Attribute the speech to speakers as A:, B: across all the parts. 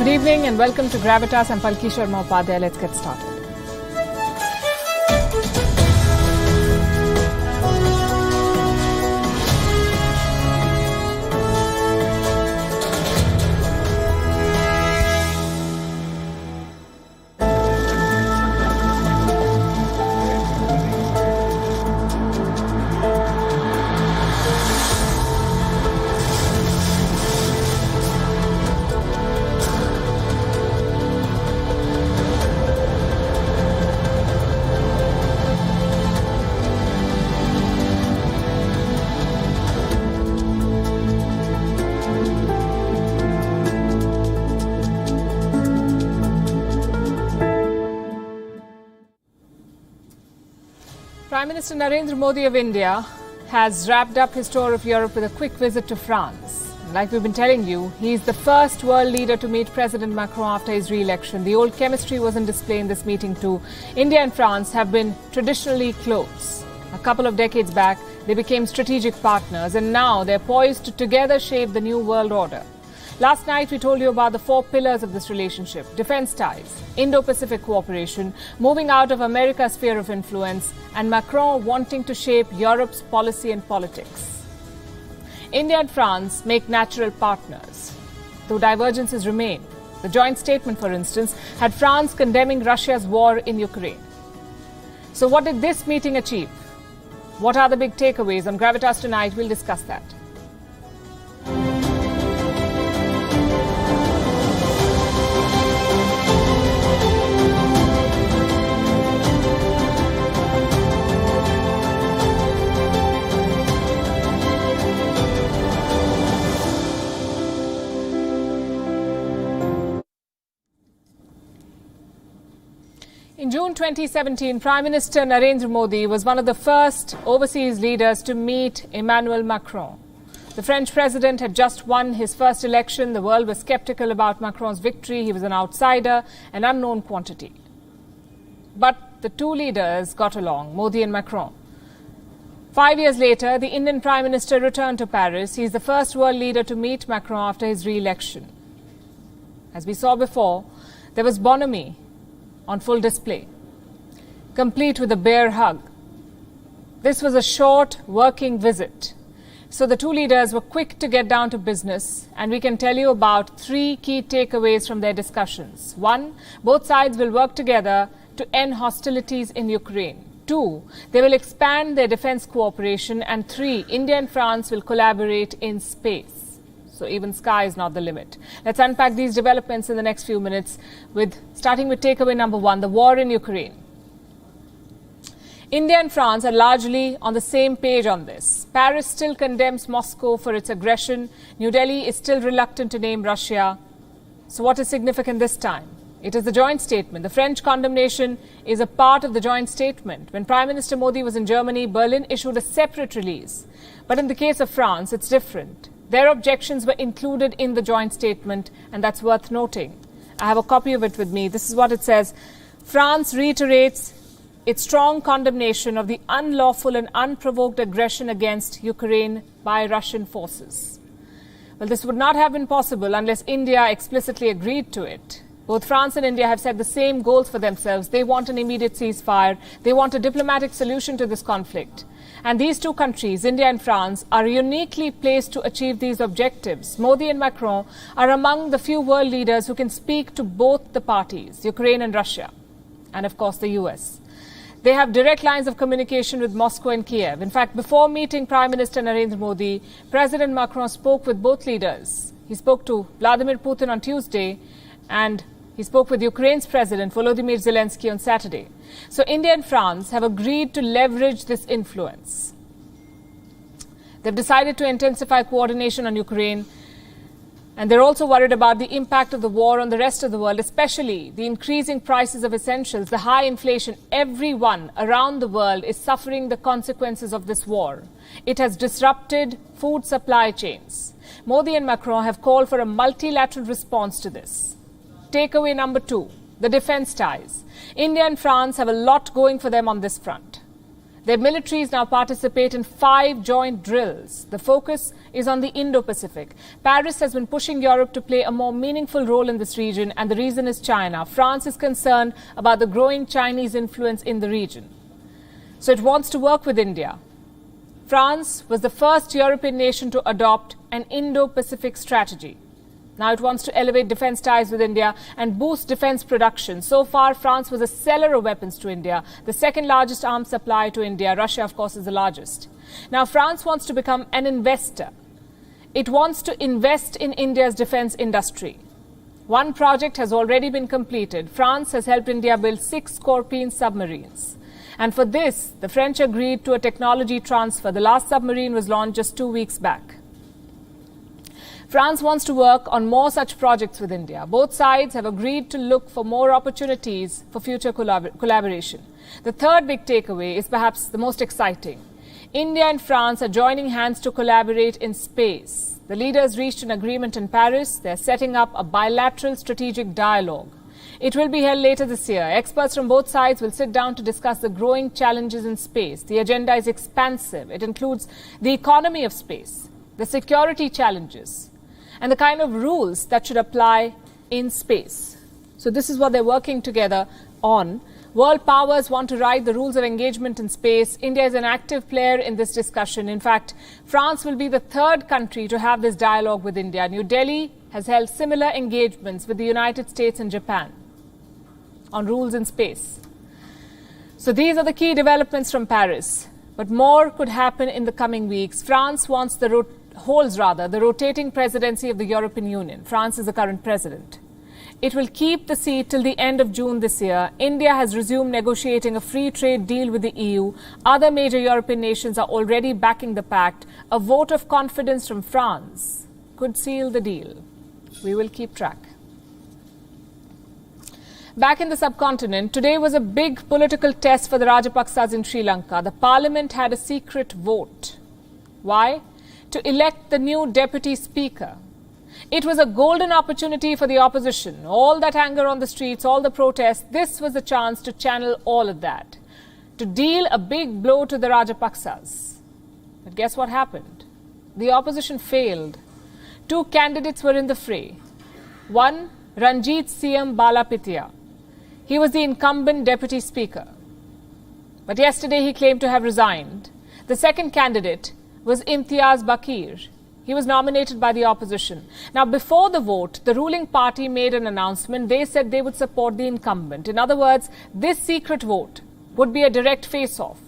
A: Good evening and welcome to Gravitas. I'm Palki Sharma. Let's get started. Prime Minister Narendra Modi of India has wrapped up his tour of Europe with a quick visit to France. Like we've been telling you, he's the first world leader to meet President Macron after his re-election. The old chemistry was on display in this meeting too. India and France have been traditionally close. A couple of decades back, they became strategic partners, and now they're poised to together shape the new world order. Last night, we told you about the 4 pillars of this relationship: defense ties, Indo-Pacific cooperation, moving out of America's sphere of influence, and Macron wanting to shape Europe's policy and politics. India and France make natural partners, though divergences remain. The joint statement, for instance, had France condemning Russia's war in Ukraine. So what did this meeting achieve? What are the big takeaways? On Gravitas tonight, we'll discuss that. In June 2017, Prime Minister Narendra Modi was one of the first overseas leaders to meet Emmanuel Macron. The French president had just won his first election. The world was skeptical about Macron's victory. He was an outsider, an unknown quantity. But the two leaders got along, Modi and Macron. 5 years later, the Indian Prime Minister returned to Paris. He is the first world leader to meet Macron after his re-election. As we saw before, there was bonhomie on full display, complete with a bear hug. This was a short working visit. So the two leaders were quick to get down to business, and we can tell you about 3 key takeaways from their discussions. 1, both sides will work together to end hostilities in Ukraine. 2, they will expand their defense cooperation. And 3, India and France will collaborate in space. So even sky is not the limit. Let's unpack these developments in the next few minutes, starting with takeaway number 1, the war in Ukraine. India and France are largely on the same page on this. Paris still condemns Moscow for its aggression. New Delhi is still reluctant to name Russia. So what is significant this time? It is the joint statement. The French condemnation is a part of the joint statement. When Prime Minister Modi was in Germany, Berlin issued a separate release. But in the case of France, it's different. Their objections were included in the joint statement, and that's worth noting. I have a copy of it with me. This is what it says. France reiterates its strong condemnation of the unlawful and unprovoked aggression against Ukraine by Russian forces. Well, this would not have been possible unless India explicitly agreed to it. Both France and India have set the same goals for themselves. They want an immediate ceasefire. They want a diplomatic solution to this conflict. And these two countries, India and France, are uniquely placed to achieve these objectives. Modi and Macron are among the few world leaders who can speak to both the parties, Ukraine and Russia, and of course the US. They have direct lines of communication with Moscow and Kiev. In fact, before meeting Prime Minister Narendra Modi, President Macron spoke with both leaders. He spoke to Vladimir Putin on Tuesday, and he spoke with Ukraine's President Volodymyr Zelensky on Saturday. So India and France have agreed to leverage this influence. They've decided to intensify coordination on Ukraine, and they're also worried about the impact of the war on the rest of the world, especially the increasing prices of essentials, the high inflation. Everyone around the world is suffering the consequences of this war. It has disrupted food supply chains. Modi and Macron have called for a multilateral response to this. Takeaway number 2, the defense ties. India and France have a lot going for them on this front. Their militaries now participate in 5 joint drills. The focus is on the Indo-Pacific. Paris has been pushing Europe to play a more meaningful role in this region, and the reason is China. France is concerned about the growing Chinese influence in the region. So it wants to work with India. France was the first European nation to adopt an Indo-Pacific strategy. Now it wants to elevate defence ties with India and boost defence production. So far, France was a seller of weapons to India, the second largest arms supplier to India. Russia, of course, is the largest. Now France wants to become an investor. It wants to invest in India's defence industry. One project has already been completed. France has helped India build 6 Scorpene submarines. And for this, the French agreed to a technology transfer. The last submarine was launched just 2 weeks back. France wants to work on more such projects with India. Both sides have agreed to look for more opportunities for future collaboration. The third big takeaway is perhaps the most exciting. India and France are joining hands to collaborate in space. The leaders reached an agreement in Paris. They're setting up a bilateral strategic dialogue. It will be held later this year. Experts from both sides will sit down to discuss the growing challenges in space. The agenda is expansive. It includes the economy of space, the security challenges, and the kind of rules that should apply in space. So this is what they're working together on. World powers want to write the rules of engagement in space. India is an active player in this discussion. In fact, France will be the third country to have this dialogue with India. New Delhi has held similar engagements with the United States and Japan on rules in space. So these are the key developments from Paris. But more could happen in the coming weeks. France wants holds the rotating presidency of the European Union. France is the current president. It will keep the seat till the end of June this year. India has resumed negotiating a free trade deal with the EU. Other major European nations are already backing the pact. A vote of confidence from France could seal the deal. We will keep track. Back in the subcontinent, today was a big political test for the Rajapaksas in Sri Lanka. The parliament had a secret vote. Why? To elect the new deputy speaker. It was a golden opportunity for the opposition. All that anger on the streets, all the protests, this was the chance to channel all of that, to deal a big blow to the Rajapaksas. But guess what happened? The opposition failed. 2 candidates were in the fray. One, Ranjit CM Balapitiya. He was the incumbent deputy speaker. But yesterday he claimed to have resigned. The second candidate was Imtiaz Bakir. He was nominated by the opposition. Now, before the vote, the ruling party made an announcement. They said they would support the incumbent. In other words, this secret vote would be a direct face-off.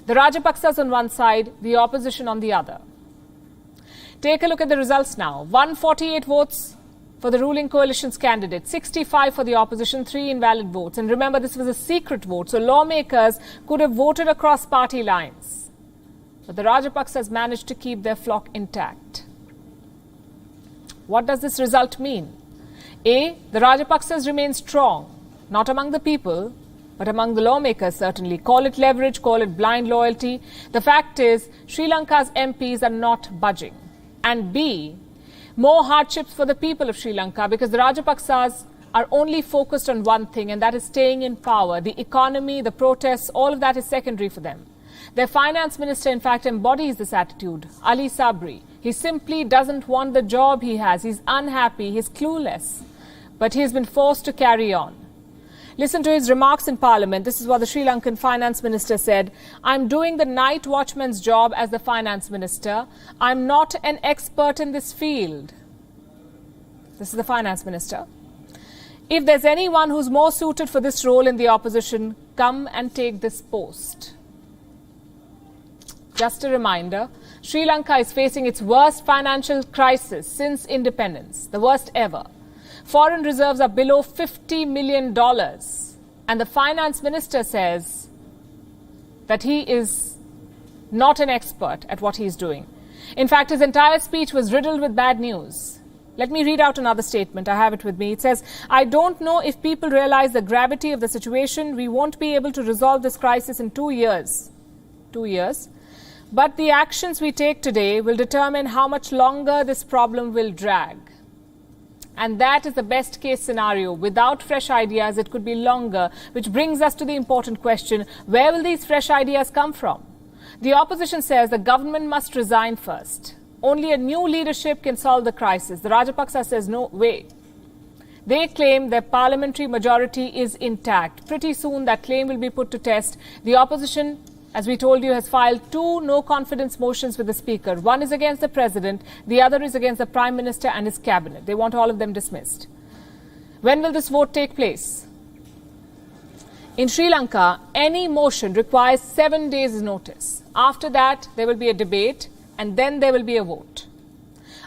A: The Rajapaksas on one side, the opposition on the other. Take a look at the results now. 148 votes for the ruling coalition's candidate, 65 for the opposition, 3 invalid votes. And remember, this was a secret vote, so lawmakers could have voted across party lines. But the Rajapaksas managed to keep their flock intact. What does this result mean? A, the Rajapaksas remain strong, not among the people, but among the lawmakers certainly. Call it leverage, call it blind loyalty. The fact is, Sri Lanka's MPs are not budging. And B, more hardships for the people of Sri Lanka because the Rajapaksas are only focused on one thing, and that is staying in power. The economy, the protests, all of that is secondary for them. Their finance minister, in fact, embodies this attitude, Ali Sabri. He simply doesn't want the job he has. He's unhappy. He's clueless. But he's been forced to carry on. Listen to his remarks in Parliament. This is what the Sri Lankan finance minister said. I'm doing the night watchman's job as the finance minister. I'm not an expert in this field. This is the finance minister. If there's anyone who's more suited for this role in the opposition, come and take this post. Just a reminder, Sri Lanka is facing its worst financial crisis since independence, the worst ever. Foreign reserves are below $50 million. And the finance minister says that he is not an expert at what he's doing. In fact, his entire speech was riddled with bad news. Let me read out another statement. I have it with me. It says, I don't know if people realize the gravity of the situation. We won't be able to resolve this crisis in 2 years. 2 years. But the actions we take today will determine how much longer this problem will drag. And that is the best case scenario. Without fresh ideas, it could be longer, which brings us to the important question, where will these fresh ideas come from? The opposition says the government must resign first. Only a new leadership can solve the crisis. The Rajapaksa says no way. They claim their parliamentary majority is intact. Pretty soon that claim will be put to test. The opposition, as we told you, has filed 2 no-confidence motions with the Speaker. One is against the President, the other is against the Prime Minister and his cabinet. They want all of them dismissed. When will this vote take place? In Sri Lanka, any motion requires 7 days' notice. After that, there will be a debate and then there will be a vote.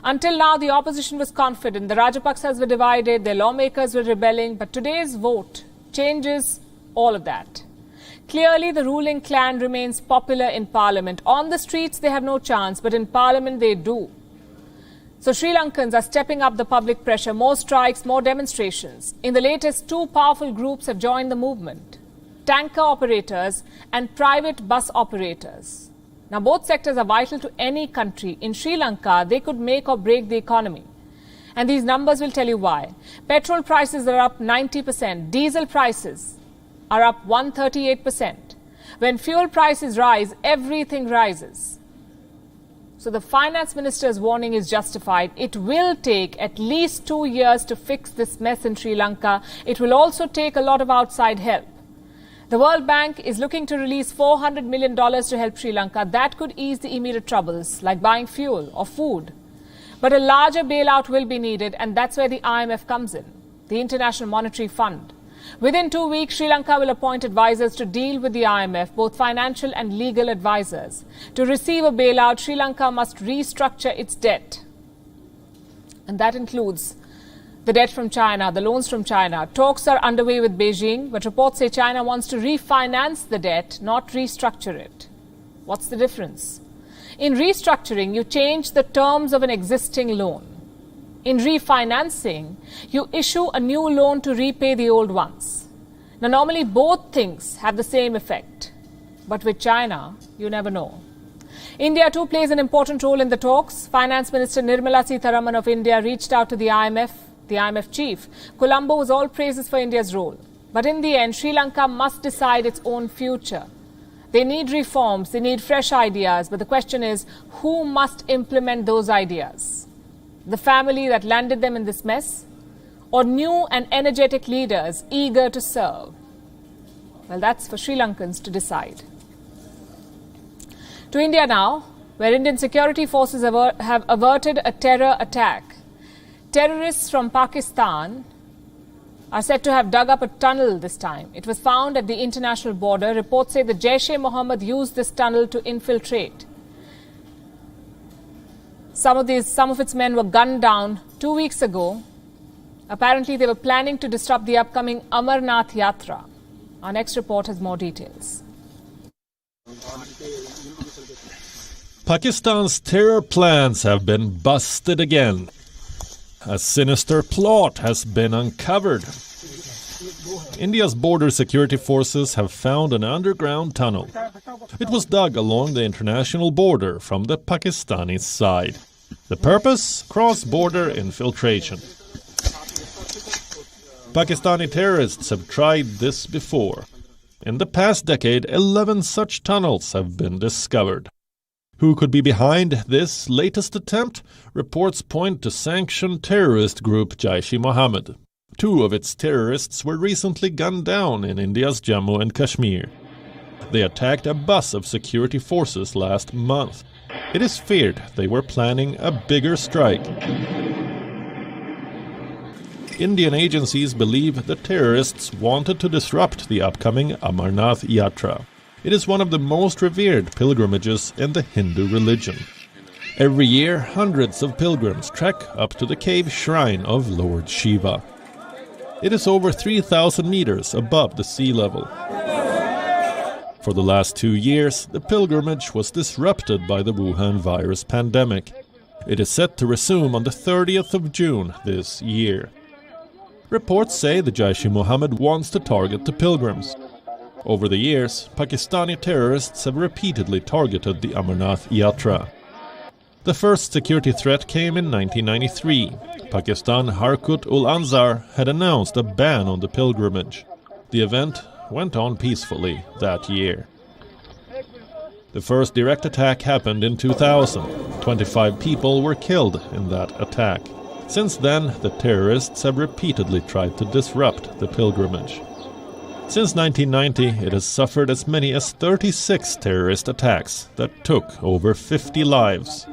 A: Until now, the opposition was confident. The Rajapaksas were divided, their lawmakers were rebelling. But today's vote changes all of that. Clearly, the ruling clan remains popular in parliament. On the streets, they have no chance, but in parliament, they do. So Sri Lankans are stepping up the public pressure. More strikes, more demonstrations. In the latest, 2 powerful groups have joined the movement: tanker operators and private bus operators. Now, both sectors are vital to any country. In Sri Lanka, they could make or break the economy. And these numbers will tell you why. Petrol prices are up 90%. Diesel prices are up 138%. When fuel prices rise, everything rises. So the finance minister's warning is justified. It will take at least 2 years to fix this mess in Sri Lanka. It will also take a lot of outside help. The World Bank is looking to release $400 million to help Sri Lanka. That could ease the immediate troubles, like buying fuel or food. But a larger bailout will be needed, and that's where the IMF comes in, the International Monetary Fund. Within 2 weeks, Sri Lanka will appoint advisors to deal with the IMF, both financial and legal advisors. To receive a bailout, Sri Lanka must restructure its debt. And that includes the debt from China, the loans from China. Talks are underway with Beijing, but reports say China wants to refinance the debt, not restructure it. What's the difference? In restructuring, you change the terms of an existing loan. In refinancing, you issue a new loan to repay the old ones. Now, normally both things have the same effect. But with China, you never know. India too plays an important role in the talks. Finance Minister Nirmala Sitharaman of India reached out to the IMF chief. Colombo was all praises for India's role. But in the end, Sri Lanka must decide its own future. They need reforms, they need fresh ideas, but the question is, who must implement those ideas? The family that landed them in this mess? Or new and energetic leaders eager to serve? Well, that's for Sri Lankans to decide. To India now, where Indian security forces have averted a terror attack. Terrorists from Pakistan are said to have dug up a tunnel this time. It was found at the international border. Reports say the Jaish-e-Mohammed used this tunnel to infiltrate. Some of its men were gunned down 2 weeks ago. Apparently, they were planning to disrupt the upcoming Amarnath Yatra. Our next report has more details.
B: Pakistan's terror plans have been busted again. A sinister plot has been uncovered. India's border security forces have found an underground tunnel. It was dug along the international border from the Pakistani side. The purpose? Cross-border infiltration. Pakistani terrorists have tried this before. In the past decade, 11 such tunnels have been discovered. Who could be behind this latest attempt? Reports point to sanctioned terrorist group Jaish-e-Mohammed. 2 of its terrorists were recently gunned down in India's Jammu and Kashmir. They attacked a bus of security forces last month. It is feared they were planning a bigger strike. Indian agencies believe the terrorists wanted to disrupt the upcoming Amarnath Yatra. It is one of the most revered pilgrimages in the Hindu religion. Every year, hundreds of pilgrims trek up to the cave shrine of Lord Shiva. It is over 3,000 meters above the sea level. For the last 2 years, the pilgrimage was disrupted by the Wuhan virus pandemic. It is set to resume on the 30th of June this year. Reports say the Jaish-e-Mohammed wants to target the pilgrims. Over the years, Pakistani terrorists have repeatedly targeted the Amarnath Yatra. The first security threat came in 1993. Pakistan Harkut-ul-Ansar had announced a ban on the pilgrimage. The event went on peacefully that year. The first direct attack happened in 2000. 25 people were killed in that attack. Since then, the terrorists have repeatedly tried to disrupt the pilgrimage. Since 1990, it has suffered as many as 36 terrorist attacks that took over 50 lives.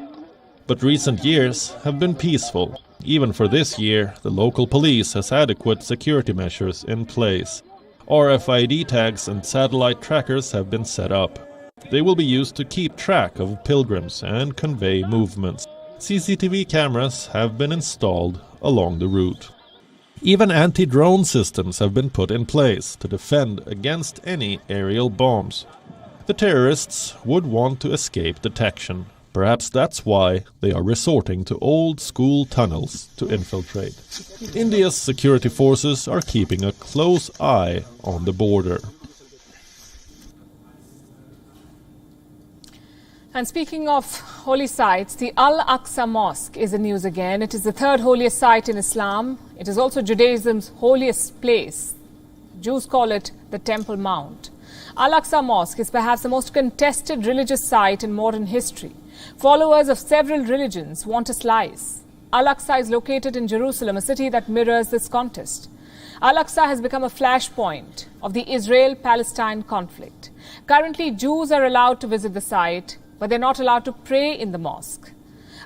B: But recent years have been peaceful. Even for this year, the local police has adequate security measures in place. RFID tags and satellite trackers have been set up. They will be used to keep track of pilgrims and convey movements. CCTV cameras have been installed along the route. Even anti-drone systems have been put in place to defend against any aerial bombs. The terrorists would want to escape detection. Perhaps that's why they are resorting to old-school tunnels to infiltrate. India's security forces are keeping a close eye on the border.
A: And speaking of holy sites, the AlAqsa Mosque is in news again. It is the third holiest site in Islam. It is also Judaism's holiest place. Jews call it the Temple Mount. AlAqsa Mosque is perhaps the most contested religious site in modern history. Followers of several religions want a slice. AlAqsa is located in Jerusalem, a city that mirrors this contest. AlAqsa has become a flashpoint of the Israel-Palestine conflict. Currently, Jews are allowed to visit the site, but they're not allowed to pray in the mosque.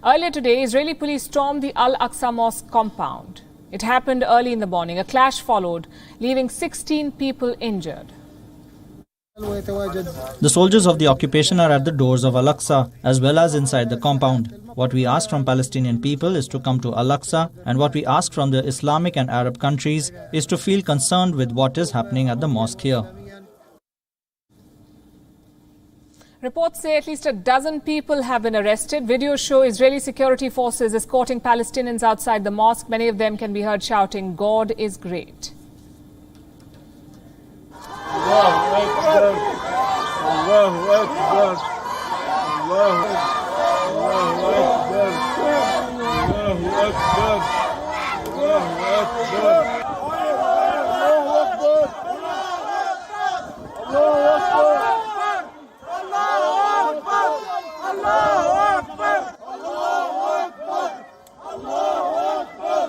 A: Earlier today, Israeli police stormed the AlAqsa Mosque compound. It happened early in the morning. A clash followed, leaving 16 people injured.
C: The soldiers of the occupation are at the doors of AlAqsa as well as inside the compound. What we ask from Palestinian people is to come to AlAqsa, and what we ask from the Islamic and Arab countries is to feel concerned with what is happening at the mosque here.
A: Reports say at least a dozen people have been arrested. Videos show Israeli security forces escorting Palestinians outside the mosque. Many of them can be heard shouting, "God is great."
D: Allahu Akbar. Allahu Akbar. Allahu Akbar. Allahu Akbar. Allahu Akbar.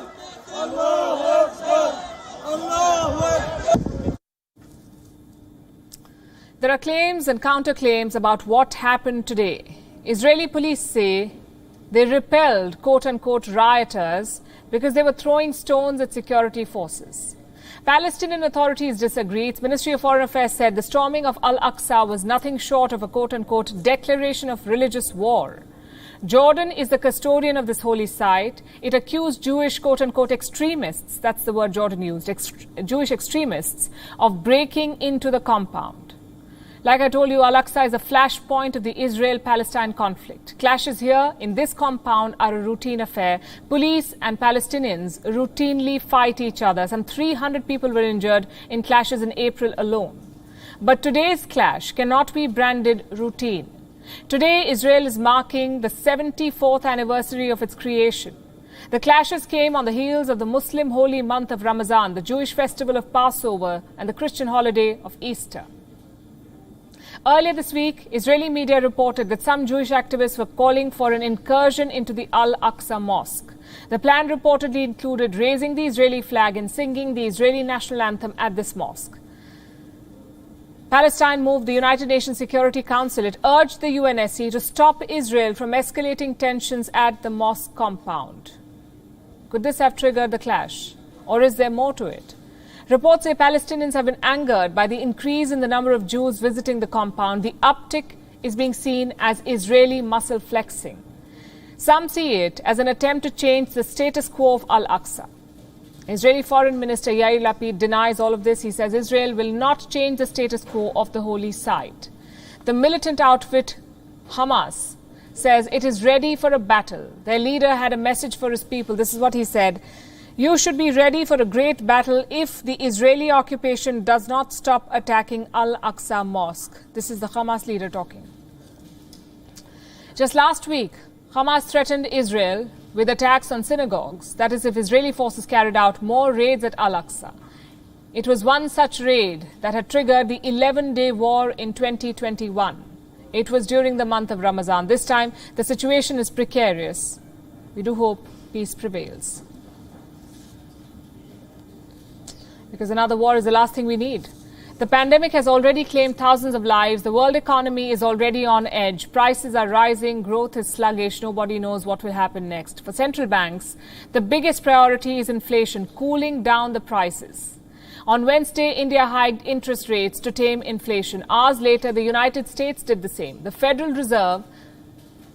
D: Allahu Akbar. Allahu Akbar.
A: There are claims and counterclaims about what happened today. Israeli police say they repelled quote-unquote rioters because they were throwing stones at security forces. Palestinian authorities disagree. Its Ministry of Foreign Affairs said the storming of AlAqsa was nothing short of a quote-unquote declaration of religious war. Jordan is the custodian of this holy site. It accused Jewish quote-unquote extremists, that's the word Jordan used, Jewish extremists, of breaking into the compound. Like I told you, AlAqsa is a flashpoint of the Israel-Palestine conflict. Clashes here in this compound are a routine affair. Police and Palestinians routinely fight each other. Some 300 people were injured in clashes in April alone. But today's clash cannot be branded routine. Today, Israel is marking the 74th anniversary of its creation. The clashes came on the heels of the Muslim holy month of Ramadan, the Jewish festival of Passover, and the Christian holiday of Easter. Earlier this week, Israeli media reported that some Jewish activists were calling for an incursion into the AlAqsa Mosque. The plan reportedly included raising the Israeli flag and singing the Israeli national anthem at this mosque. Palestine moved the United Nations Security Council. It urged the UNSC to stop Israel from escalating tensions at the mosque compound. Could this have triggered the clash? Or is there more to it? Reports say Palestinians have been angered by the increase in the number of Jews visiting the compound. The uptick is being seen as Israeli muscle flexing. Some see it as an attempt to change the status quo of AlAqsa. Israeli Foreign Minister Yair Lapid denies all of this. He says Israel will not change the status quo of the holy site. The militant outfit Hamas says it is ready for a battle. Their leader had a message for his people. This is what he said. You should be ready for a great battle if the Israeli occupation does not stop attacking AlAqsa Mosque. This is the Hamas leader talking. Just last week, Hamas threatened Israel with attacks on synagogues. That is, if Israeli forces carried out more raids at AlAqsa. It was one such raid that had triggered the 11-day war in 2021. It was during the month of Ramadan. This time, the situation is precarious. We do hope peace prevails. Because another war is the last thing we need. The pandemic has already claimed thousands of lives. The world economy is already on edge. Prices are rising. Growth is sluggish. Nobody knows what will happen next. For central banks, the biggest priority is inflation, cooling down the prices. On Wednesday, India hiked interest rates to tame inflation. Hours later, the United States did the same. The Federal Reserve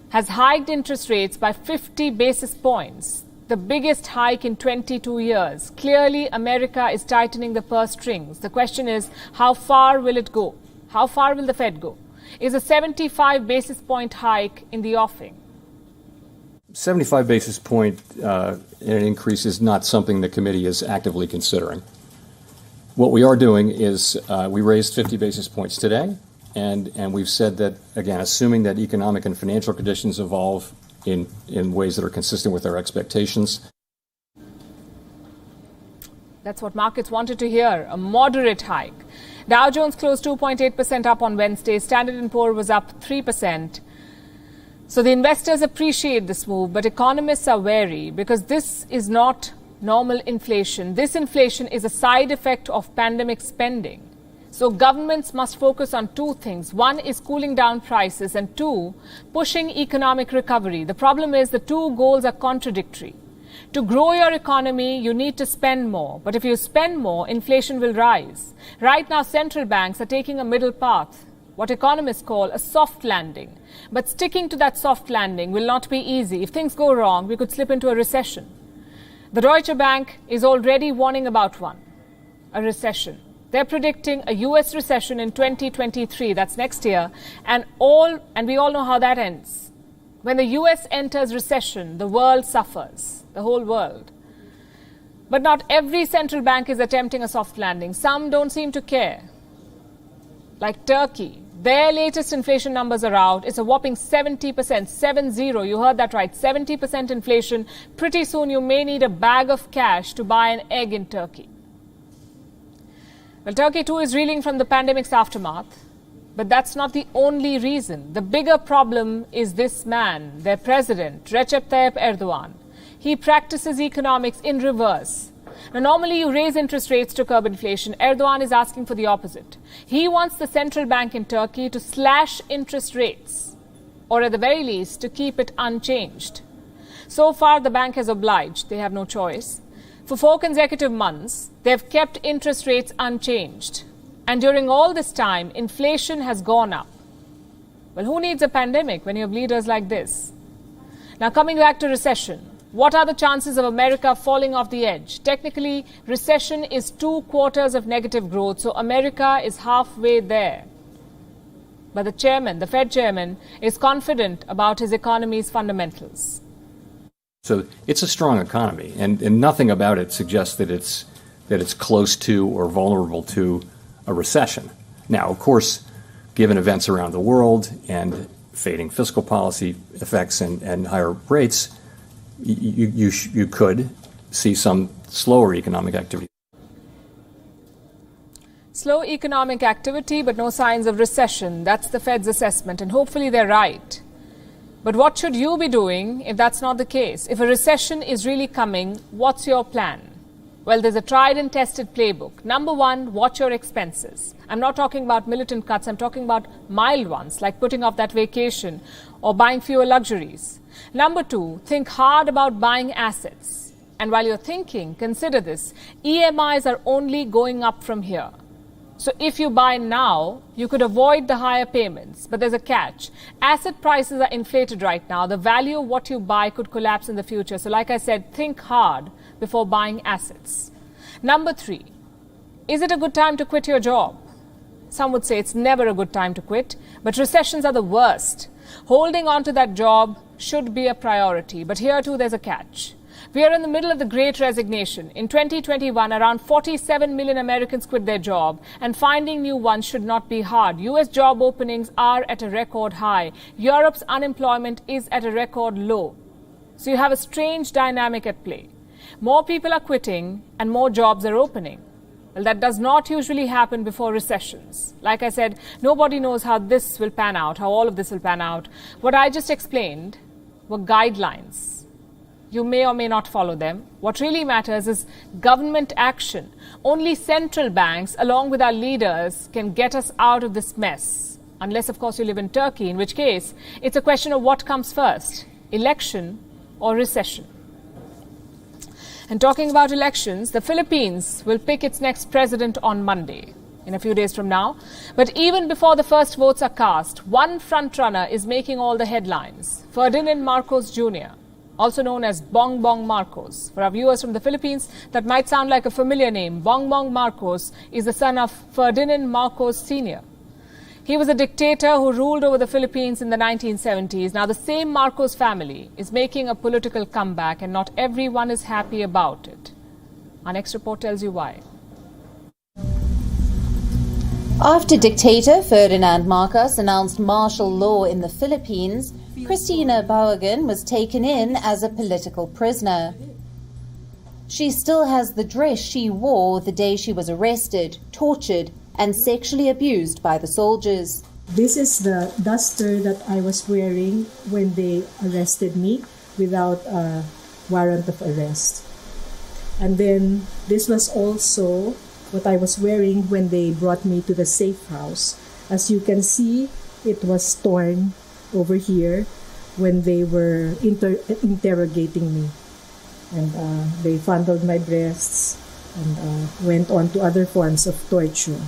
A: has hiked interest rates by 50 basis points, the biggest hike in 22 years. Clearly, America is tightening the purse strings. The question is, how far will it go? How far will the Fed go? Is a 75 basis point hike in the offing?
E: 75 basis point increase is not something the committee is actively considering. What we are doing is we raised 50 basis points today, and we've said that, again, assuming that economic and financial conditions evolve in ways that are consistent with our expectations.
A: That's what markets wanted to hear, a moderate hike. Dow Jones closed 2.8% up on Wednesday. Standard & Poor's was up 3%. So the investors appreciate this move, but economists are wary because this is not normal inflation. This inflation is a side effect of pandemic spending. So governments must focus on two things. One is cooling down prices, and two, pushing economic recovery. The problem is the two goals are contradictory. To grow your economy, you need to spend more. But if you spend more, inflation will rise. Right now, central banks are taking a middle path, what economists call a soft landing. But sticking to that soft landing will not be easy. If things go wrong, we could slip into a recession. The Deutsche Bank is already warning about one, a recession. They're predicting a US recession in 2023, that's next year, and we all know how that ends. When the US enters recession, the world suffers, the whole world. But not every central bank is attempting a soft landing. Some don't seem to care. Like Turkey, their latest inflation numbers are out. It's a whopping 70%, 70, you heard that right, 70% inflation. Pretty soon you may need a bag of cash to buy an egg in Turkey. Well, Turkey too is reeling from the pandemic's aftermath, but that's not the only reason. The bigger problem is this man, their president, Recep Tayyip Erdogan. He practices economics in reverse. Now, normally you raise interest rates to curb inflation. Erdogan is asking for the opposite. He wants the central bank in Turkey to slash interest rates, or at the very least, to keep it unchanged. So far, the bank has obliged. They have no choice. For 4 consecutive months, they've kept interest rates unchanged. And during all this time, inflation has gone up. Well, who needs a pandemic when you have leaders like this? Now, coming back to recession, what are the chances of America falling off the edge? Technically, recession is 2 quarters of negative growth, so America is halfway there. But the Fed chairman, is confident about his economy's fundamentals.
E: So it's a strong economy, and nothing about it suggests that it's close to or vulnerable to a recession. Now, of course, given events around the world and fading fiscal policy effects and higher rates, you could see some slower economic activity.
A: Slow economic activity, but no signs of recession. That's the Fed's assessment, and hopefully they're right. But what should you be doing if that's not the case? If a recession is really coming, what's your plan? Well, there's a tried and tested playbook. Number one, watch your expenses. I'm not talking about militant cuts. I'm talking about mild ones, like putting off that vacation or buying fewer luxuries. Number two, think hard about buying assets. And while you're thinking, consider this. EMIs are only going up from here. So if you buy now, you could avoid the higher payments. But there's a catch. Asset prices are inflated right now. The value of what you buy could collapse in the future. So like I said, think hard before buying assets. Number three, is it a good time to quit your job? Some would say it's never a good time to quit, but recessions are the worst. Holding on to that job should be a priority. But here too, there's a catch. We are in the middle of the Great Resignation. In 2021, around 47 million Americans quit their job, and finding new ones should not be hard. US job openings are at a record high. Europe's unemployment is at a record low. So you have a strange dynamic at play. More people are quitting and more jobs are opening. Well, that does not usually happen before recessions. Like I said, nobody knows how this will pan out, how all of this will pan out. What I just explained were guidelines. You may or may not follow them. What really matters is government action. Only central banks, along with our leaders, can get us out of this mess. Unless, of course, you live in Turkey, in which case it's a question of what comes first, election or recession. And talking about elections, the Philippines will pick its next president on Monday, in a few days from now. But even before the first votes are cast, one frontrunner is making all the headlines. Ferdinand Marcos Jr., also known as Bongbong Marcos. For our viewers from the Philippines, that might sound like a familiar name. Bongbong Marcos is the son of Ferdinand Marcos Sr. He was a dictator who ruled over the Philippines in the 1970s. Now, the same Marcos family is making a political comeback, and not everyone is happy about it. Our next report tells you why.
F: After dictator Ferdinand Marcos announced martial law in the Philippines, Cristina Bauagan was taken in as a political prisoner. She still has the dress she wore the day she was arrested, tortured, and sexually abused by the soldiers.
G: This is the duster that I was wearing when they arrested me without a warrant of arrest. And then this was also what I was wearing when they brought me to the safe house. As you can see, it was torn over here when they were interrogating me. And they fondled my breasts and went on to other forms of torture.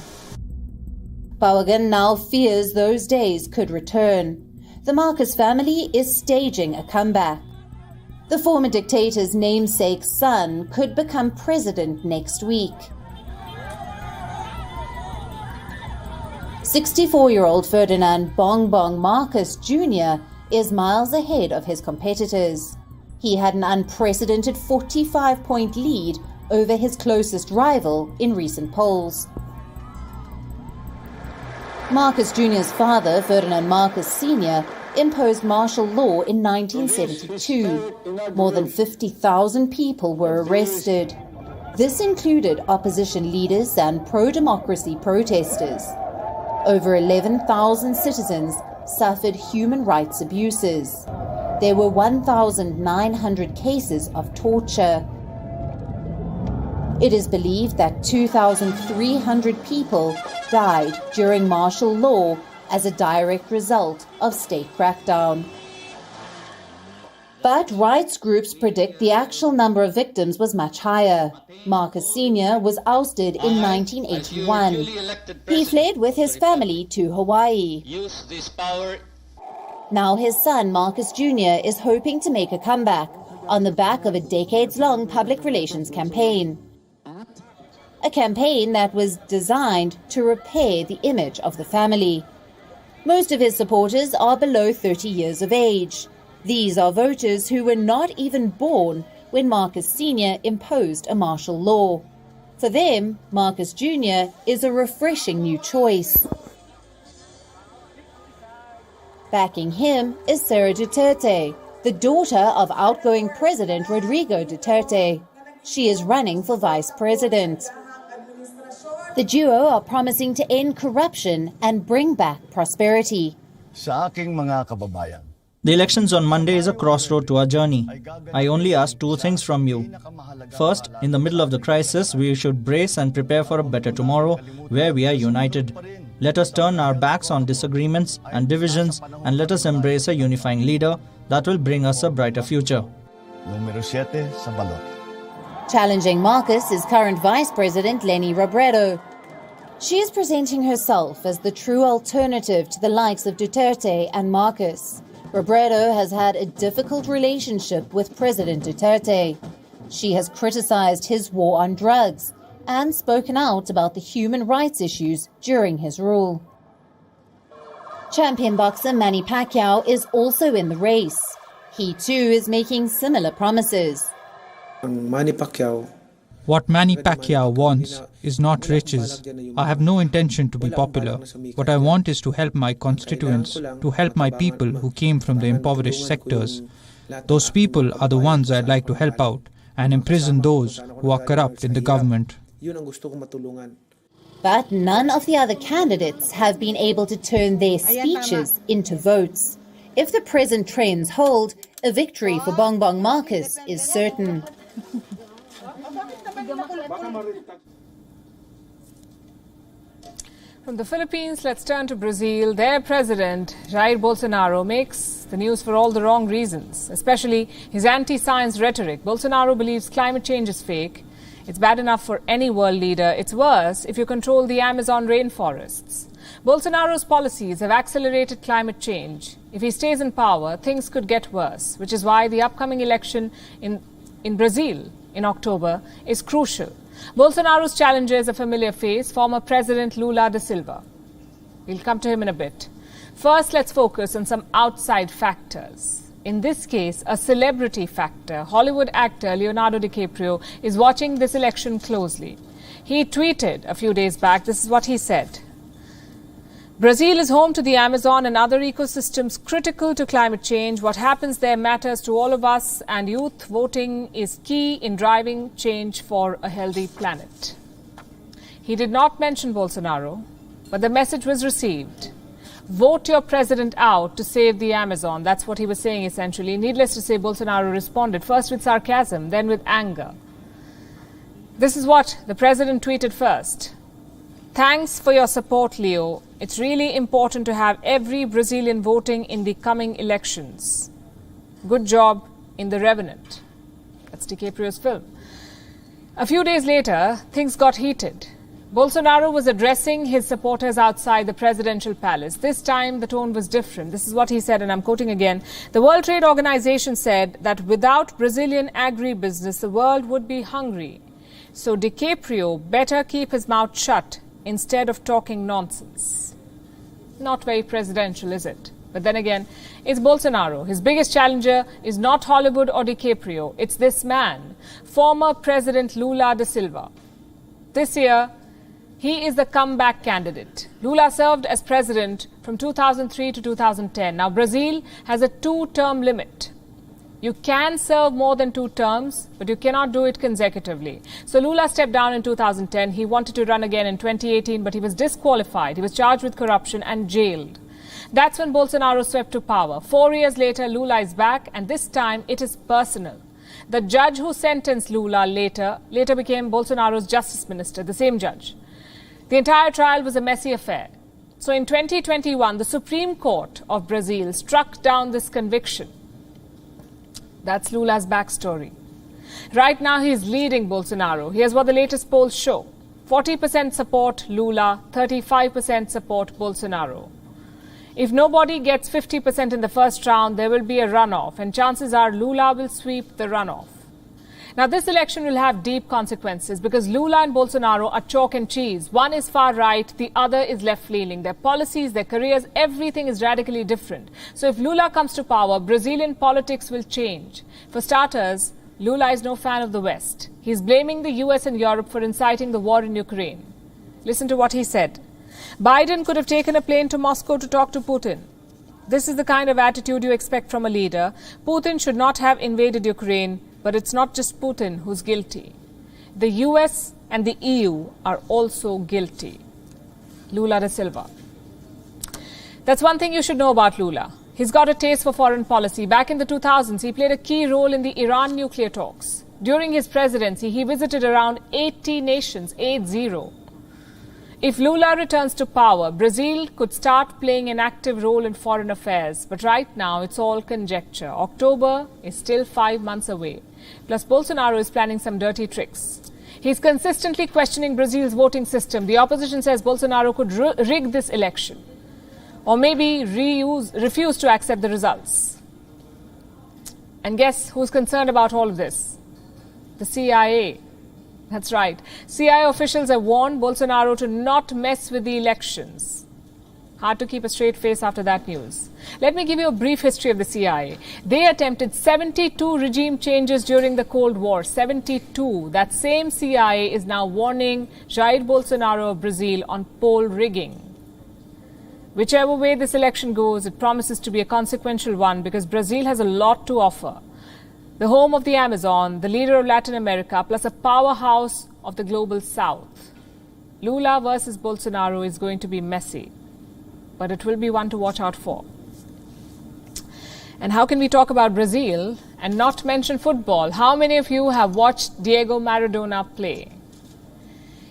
F: Bauagan now fears those days could return. The Marcos family is staging a comeback. The former dictator's namesake son could become president next week. 64-year-old Ferdinand Bongbong Marcos Jr. is miles ahead of his competitors. He had an unprecedented 45-point lead over his closest rival in recent polls. Marcos Jr.'s father, Ferdinand Marcos Sr., imposed martial law in 1972. More than 50,000 people were arrested. This included opposition leaders and pro-democracy protesters. Over 11,000 citizens suffered human rights abuses. There were 1,900 cases of torture. It is believed that 2,300 people died during martial law as a direct result of state crackdown. But rights groups predict the actual number of victims was much higher. Marcos Sr. was ousted in 1981. He fled with his family to Hawaii. Now his son, Marcos Jr., is hoping to make a comeback on the back of a decades-long public relations campaign. A campaign that was designed to repair the image of the family. Most of his supporters are below 30 years of age. These are voters who were not even born when Marcos Sr. imposed a martial law. For them, Marcos Jr. is a refreshing new choice. Backing him is Sara Duterte, the daughter of outgoing President Rodrigo Duterte. She is running for vice president. The duo are promising to end corruption and bring back prosperity.
H: Sa aking mga kababayan,
C: the elections on Monday is a crossroad to our journey. I only ask two things from you. First, in the middle of the crisis, we should brace and prepare for a better tomorrow where we are united. Let us turn our backs on disagreements and divisions and let us embrace a unifying leader that will bring us a brighter future.
H: Numero 7 sa balot.
F: Challenging Marcos is current Vice President Leni Robredo. She is presenting herself as the true alternative to the likes of Duterte and Marcos. Robredo has had a difficult relationship with President Duterte. She has criticized his war on drugs and spoken out about the human rights issues during his rule. Champion boxer Manny Pacquiao is also in the race. He too is making similar promises.
I: What Manny Pacquiao wants is not riches. I have no intention to be popular. What I want is to help my constituents, to help my people who came from the impoverished sectors. Those people are the ones I'd like to help out and imprison those who are corrupt in the government.
F: But none of the other candidates have been able to turn their speeches into votes. If the present trends hold, a victory for Bongbong Marcos is certain.
A: From the Philippines, let's turn to Brazil. Their president, Jair Bolsonaro, makes the news for all the wrong reasons, especially his anti-science rhetoric. Bolsonaro believes climate change is fake. It's bad enough for any world leader. It's worse if you control the Amazon rainforests. Bolsonaro's policies have accelerated climate change. If he stays in power, things could get worse, which is why the upcoming election in Brazil in October is crucial. Bolsonaro's challenger is a familiar face, former President Lula da Silva. We'll come to him in a bit. First, let's focus on some outside factors. In this case, a celebrity factor. Hollywood actor Leonardo DiCaprio is watching this election closely. He tweeted a few days back, this is what he said. Brazil is home to the Amazon and other ecosystems critical to climate change. What happens there matters to all of us, and youth voting is key in driving change for a healthy planet. He did not mention Bolsonaro, but the message was received. Vote your president out to save the Amazon. That's what he was saying, essentially. Needless to say, Bolsonaro responded, first with sarcasm, then with anger. This is what the president tweeted first. Thanks for your support, Leo. It's really important to have every Brazilian voting in the coming elections. Good job in The Revenant. That's DiCaprio's film. A few days later, things got heated. Bolsonaro was addressing his supporters outside the presidential palace. This time, the tone was different. This is what he said, and I'm quoting again. The World Trade Organization said that without Brazilian agribusiness, the world would be hungry. So DiCaprio better keep his mouth shut instead of talking nonsense. Not very presidential, is it? But then again, it's Bolsonaro. His biggest challenger is not Hollywood or DiCaprio. It's this man, former President Lula da Silva. This year, he is the comeback candidate. Lula served as president from 2003 to 2010. Now, Brazil has a 2-term limit. You can serve more than 2 terms, but you cannot do it consecutively. So Lula stepped down in 2010. He wanted to run again in 2018, but he was disqualified. He was charged with corruption and jailed. That's when Bolsonaro swept to power. 4 years later, Lula is back, and this time it is personal. The judge who sentenced Lula later became Bolsonaro's justice minister, the same judge. The entire trial was a messy affair. So in 2021, the Supreme Court of Brazil struck down this conviction. That's Lula's backstory. Right now, he is leading Bolsonaro. Here's what the latest polls show. 40% support Lula, 35% support Bolsonaro. If nobody gets 50% in the first round, there will be a runoff, and chances are Lula will sweep the runoff. Now, this election will have deep consequences because Lula and Bolsonaro are chalk and cheese. One is far right, the other is left-leaning. Their policies, their careers, everything is radically different. So if Lula comes to power, Brazilian politics will change. For starters, Lula is no fan of the West. He's blaming the US and Europe for inciting the war in Ukraine. Listen to what he said. Biden could have taken a plane to Moscow to talk to Putin. This is the kind of attitude you expect from a leader. Putin should not have invaded Ukraine. But it's not just Putin who's guilty. The US and the EU are also guilty. Lula da Silva. That's one thing you should know about Lula. He's got a taste for foreign policy. Back in the 2000s, he played a key role in the Iran nuclear talks. During his presidency, he visited around 80 nations, 80. If Lula returns to power, Brazil could start playing an active role in foreign affairs. But right now, it's all conjecture. October is still 5 months away. Plus, Bolsonaro is planning some dirty tricks. He's consistently questioning Brazil's voting system. The opposition says Bolsonaro could rig this election. Or maybe refuse to accept the results. And guess who's concerned about all of this? The CIA. That's right. CIA officials have warned Bolsonaro to not mess with the elections. Hard to keep a straight face after that news. Let me give you a brief history of the CIA. They attempted 72 regime changes during the Cold War. 72. That same CIA is now warning Jair Bolsonaro of Brazil on poll rigging. Whichever way this election goes, it promises to be a consequential one because Brazil has a lot to offer. The home of the Amazon, the leader of Latin America, plus a powerhouse of the global South. Lula versus Bolsonaro is going to be messy, but it will be one to watch out for. And how can we talk about Brazil and not mention football? How many of you have watched Diego Maradona play?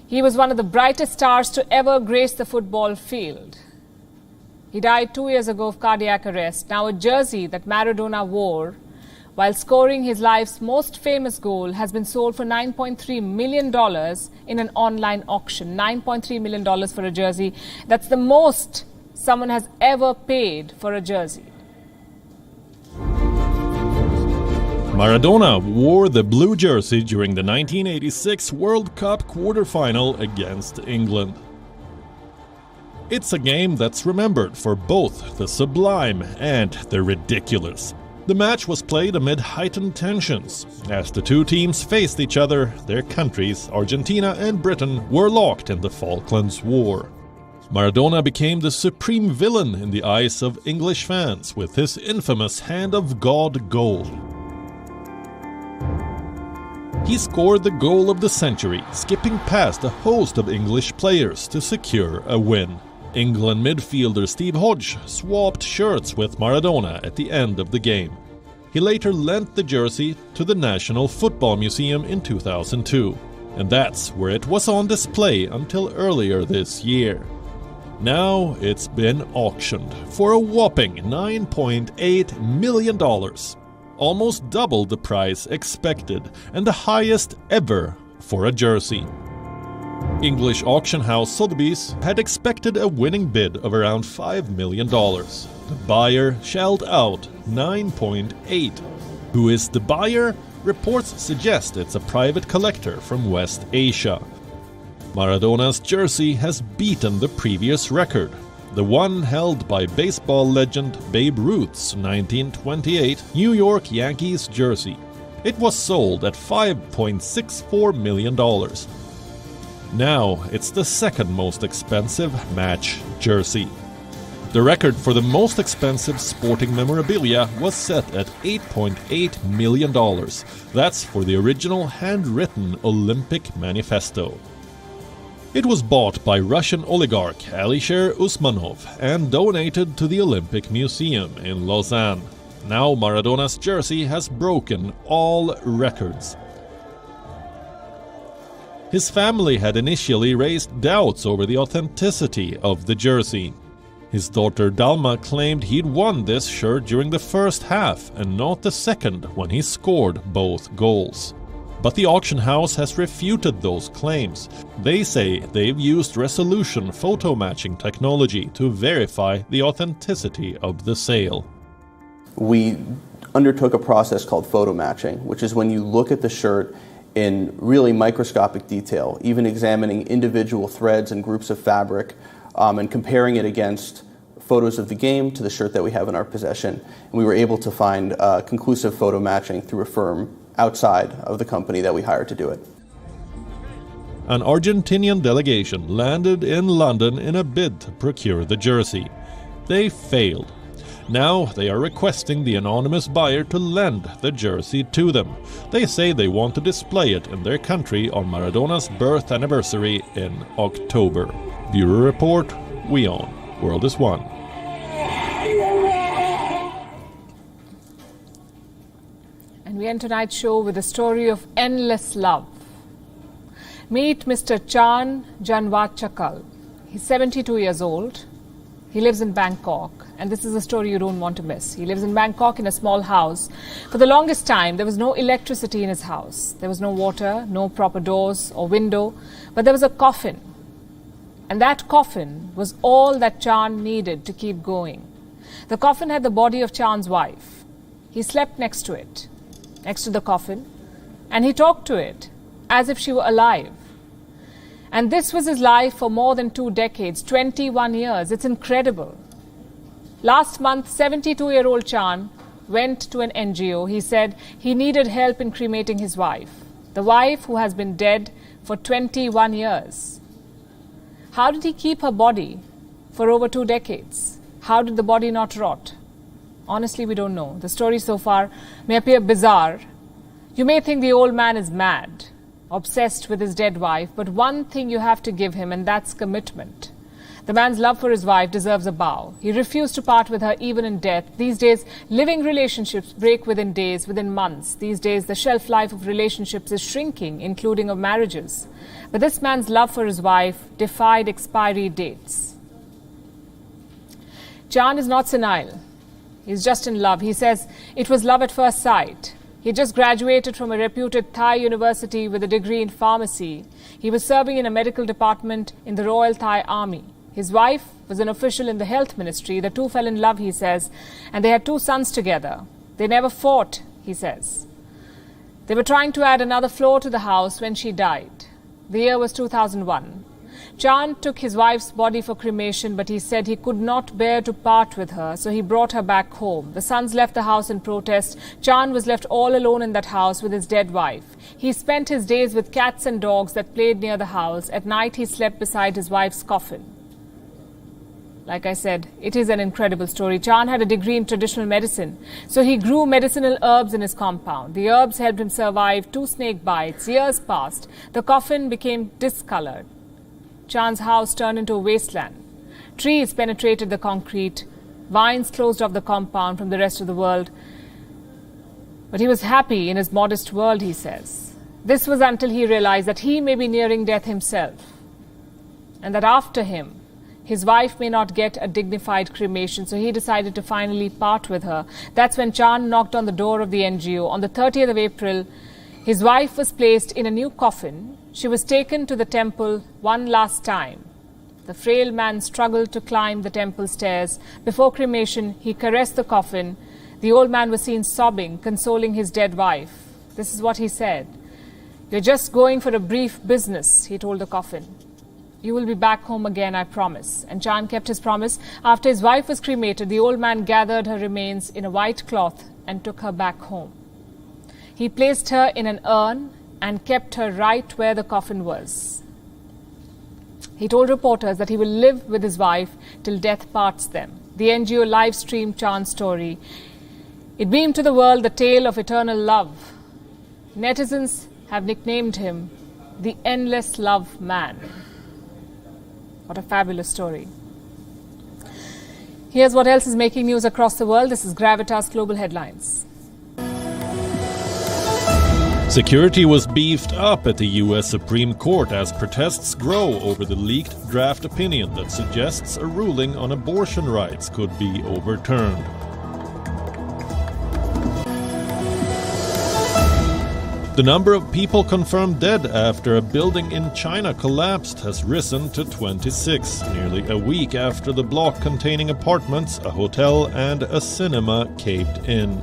A: He was one of the brightest stars to ever grace the football field. He died 2 years ago of cardiac arrest. Now a jersey that Maradona wore while scoring his life's most famous goal has been sold for $9.3 million in an online auction. $9.3 million for a jersey. That's the most someone has ever paid for a jersey.
B: Maradona wore the blue jersey during the 1986 World Cup quarter-final against England. It's a game that's remembered for both the sublime and the ridiculous. The match was played amid heightened tensions. As the two teams faced each other, their countries, Argentina and Britain, were locked in the Falklands War. Maradona became the supreme villain in the eyes of English fans with his infamous Hand of God goal. He scored the goal of the century, skipping past a host of English players to secure a win. England midfielder Steve Hodge swapped shirts with Maradona at the end of the game. He later lent the jersey to the National Football Museum in 2002, and that's where it was on display until earlier this year. Now it's been auctioned for a whopping $9.8 million, almost double the price expected and the highest ever for a jersey. English auction house Sotheby's had expected a winning bid of around $5 million. The buyer shelled out $9.8. Who is the buyer? Reports suggest it's a private collector from West Asia. Maradona's jersey has beaten the previous record, the one held by baseball legend Babe Ruth's 1928 New York Yankees jersey. It was sold at $5.64 million. Now it's the second most expensive match jersey. The record for the most expensive sporting memorabilia was set at $8.8 million. That's for the original handwritten Olympic manifesto. It was bought by Russian oligarch Alisher Usmanov and donated to the Olympic Museum in Lausanne. Now Maradona's jersey has broken all records. His family had initially raised doubts over the authenticity of the jersey. His daughter Dalma claimed he'd won this shirt during the first half and not the second when he scored both goals. But the auction house has refuted those claims. They say they've used resolution photo matching technology to verify the authenticity of the sale.
J: We undertook a process called photo matching, which is when you look at the shirt in really microscopic detail, even examining individual threads and groups of fabric and comparing it against photos of the game to the shirt that we have in our possession. And we were able to find conclusive photo matching through a firm outside of the company that we hired to do it.
B: An Argentinian delegation landed in London in a bid to procure the jersey. They failed. Now they are requesting the anonymous buyer to lend the jersey to them. They say they want to display it in their country on Maradona's birth anniversary in October. Bureau Report, WION. World is One.
A: And we end tonight's show with a story of endless love. Meet Mr. Chan Janwachakal. He's 72 years old. He lives in Bangkok, and this is a story you don't want to miss. He lives in Bangkok in a small house. For the longest time, there was no electricity in his house. There was no water, no proper doors or window, but there was a coffin. And that coffin was all that Chan needed to keep going. The coffin had the body of Chan's wife. He slept next to it, next to the coffin, and he talked to it as if she were alive. And this was his life for more than 2 decades, 21 years. It's incredible. Last month, 72-year-old Chan went to an NGO. He said he needed help in cremating his wife, the wife who has been dead for 21 years. How did he keep her body for over 2 decades? How did the body not rot? Honestly, we don't know. The story so far may appear bizarre. You may think the old man is mad, obsessed with his dead wife, but one thing you have to give him, and that's commitment. The man's love for his wife deserves a bow. He refused to part with her even in death. These days, living relationships break within days, within months. These days, the shelf life of relationships is shrinking, including of marriages. But this man's love for his wife defied expiry dates. Chan is not senile. He's just in love. He says it was love at first sight. He just graduated from a reputed Thai university with a degree in pharmacy. He was serving in a medical department in the Royal Thai Army. His wife was an official in the health ministry. The two fell in love, he says, and they had 2 sons together. They never fought, he says. They were trying to add another floor to the house when she died. The year was 2001. Chan took his wife's body for cremation, but he said he could not bear to part with her, so he brought her back home. The sons left the house in protest. Chan was left all alone in that house with his dead wife. He spent his days with cats and dogs that played near the house. At night, he slept beside his wife's coffin. Like I said, it is an incredible story. Chan had a degree in traditional medicine, so he grew medicinal herbs in his compound. The herbs helped him survive 2 snake bites. Years passed. The coffin became discolored. Chan's house turned into a wasteland. Trees penetrated the concrete. Vines closed off the compound from the rest of the world. But he was happy in his modest world, he says. This was until he realized that he may be nearing death himself, and that after him, his wife may not get a dignified cremation, so he decided to finally part with her. That's when Chan knocked on the door of the NGO. On the 30th of April, his wife was placed in a new coffin. She was taken to the temple one last time. The frail man struggled to climb the temple stairs. Before cremation, he caressed the coffin. The old man was seen sobbing, consoling his dead wife. This is what he said. "You're just going for a brief business," he told the coffin. "You will be back home again, I promise." And Chan kept his promise. After his wife was cremated, the old man gathered her remains in a white cloth and took her back home. He placed her in an urn and kept her right where the coffin was. He told reporters that he will live with his wife till death parts them. The NGO live streamed Chan's story. It beamed to the world the tale of eternal love. Netizens have nicknamed him the Endless Love Man. What a fabulous story. Here's what else is making news across the world. This is Gravitas Global Headlines.
B: Security was beefed up at the U.S. Supreme Court as protests grow over the leaked draft opinion that suggests a ruling on abortion rights could be overturned. The number of people confirmed dead after a building in China collapsed has risen to 26, nearly a week after the block containing apartments, a hotel, and a cinema caved in.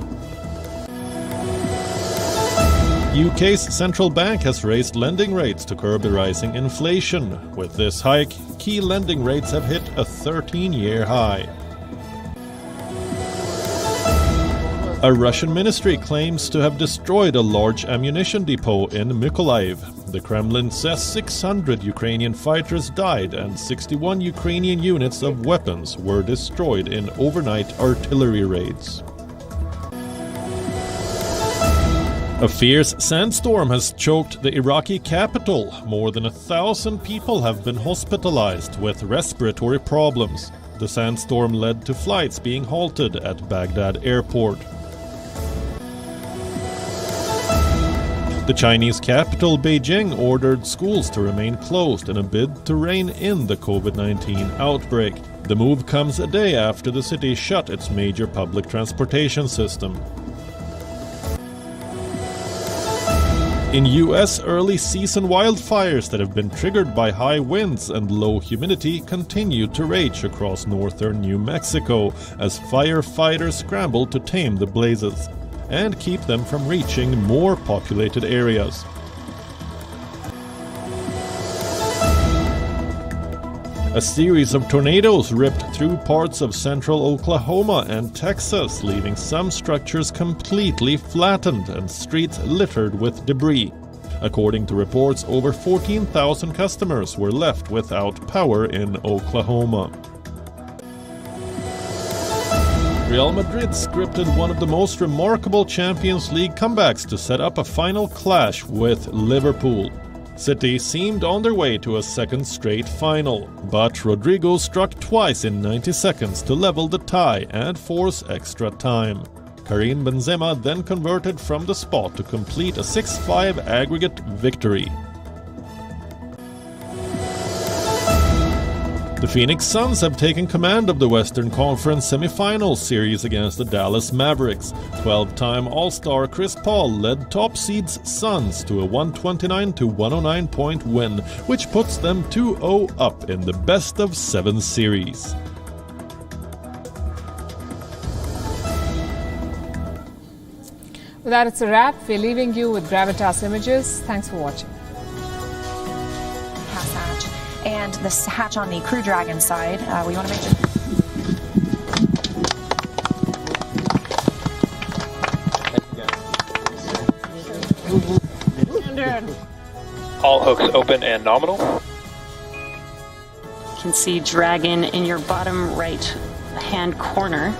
B: UK's central bank has raised lending rates to curb the rising inflation. With this hike, key lending rates have hit a 13-year high. A Russian ministry claims to have destroyed a large ammunition depot in Mykolaiv. The Kremlin says 600 Ukrainian fighters died and 61 Ukrainian units of weapons were destroyed in overnight artillery raids. A fierce sandstorm has choked the Iraqi capital. More than 1,000 people have been hospitalized with respiratory problems. The sandstorm led to flights being halted at Baghdad airport. The Chinese capital, Beijing, ordered schools to remain closed in a bid to rein in the COVID-19 outbreak. The move comes a day after the city shut its major public transportation system. In U.S., early season wildfires that have been triggered by high winds and low humidity continue to rage across northern New Mexico as firefighters scramble to tame the blazes and keep them from reaching more populated areas. A series of tornadoes ripped through parts of central Oklahoma and Texas, leaving some structures completely flattened and streets littered with debris. According to reports, over 14,000 customers were left without power in Oklahoma. Real Madrid scripted one of the most remarkable Champions League comebacks to set up a final clash with Liverpool. City seemed on their way to a second straight final, but Rodrigo struck twice in 90 seconds to level the tie and force extra time. Karim Benzema then converted from the spot to complete a 6-5 aggregate victory. The Phoenix Suns have taken command of the Western Conference semifinal series against the Dallas Mavericks. 12-time All-Star Chris Paul led top seeds Suns to a 129-109 point win, which puts them 2-0 up in the best-of-7 series.
A: With that, it's a wrap. We're leaving you with Gravitas images. Thanks for watching.
K: And the hatch on the Crew Dragon side, we want to make sure.
L: All hooks open and nominal.
K: You can see Dragon in your bottom right hand corner.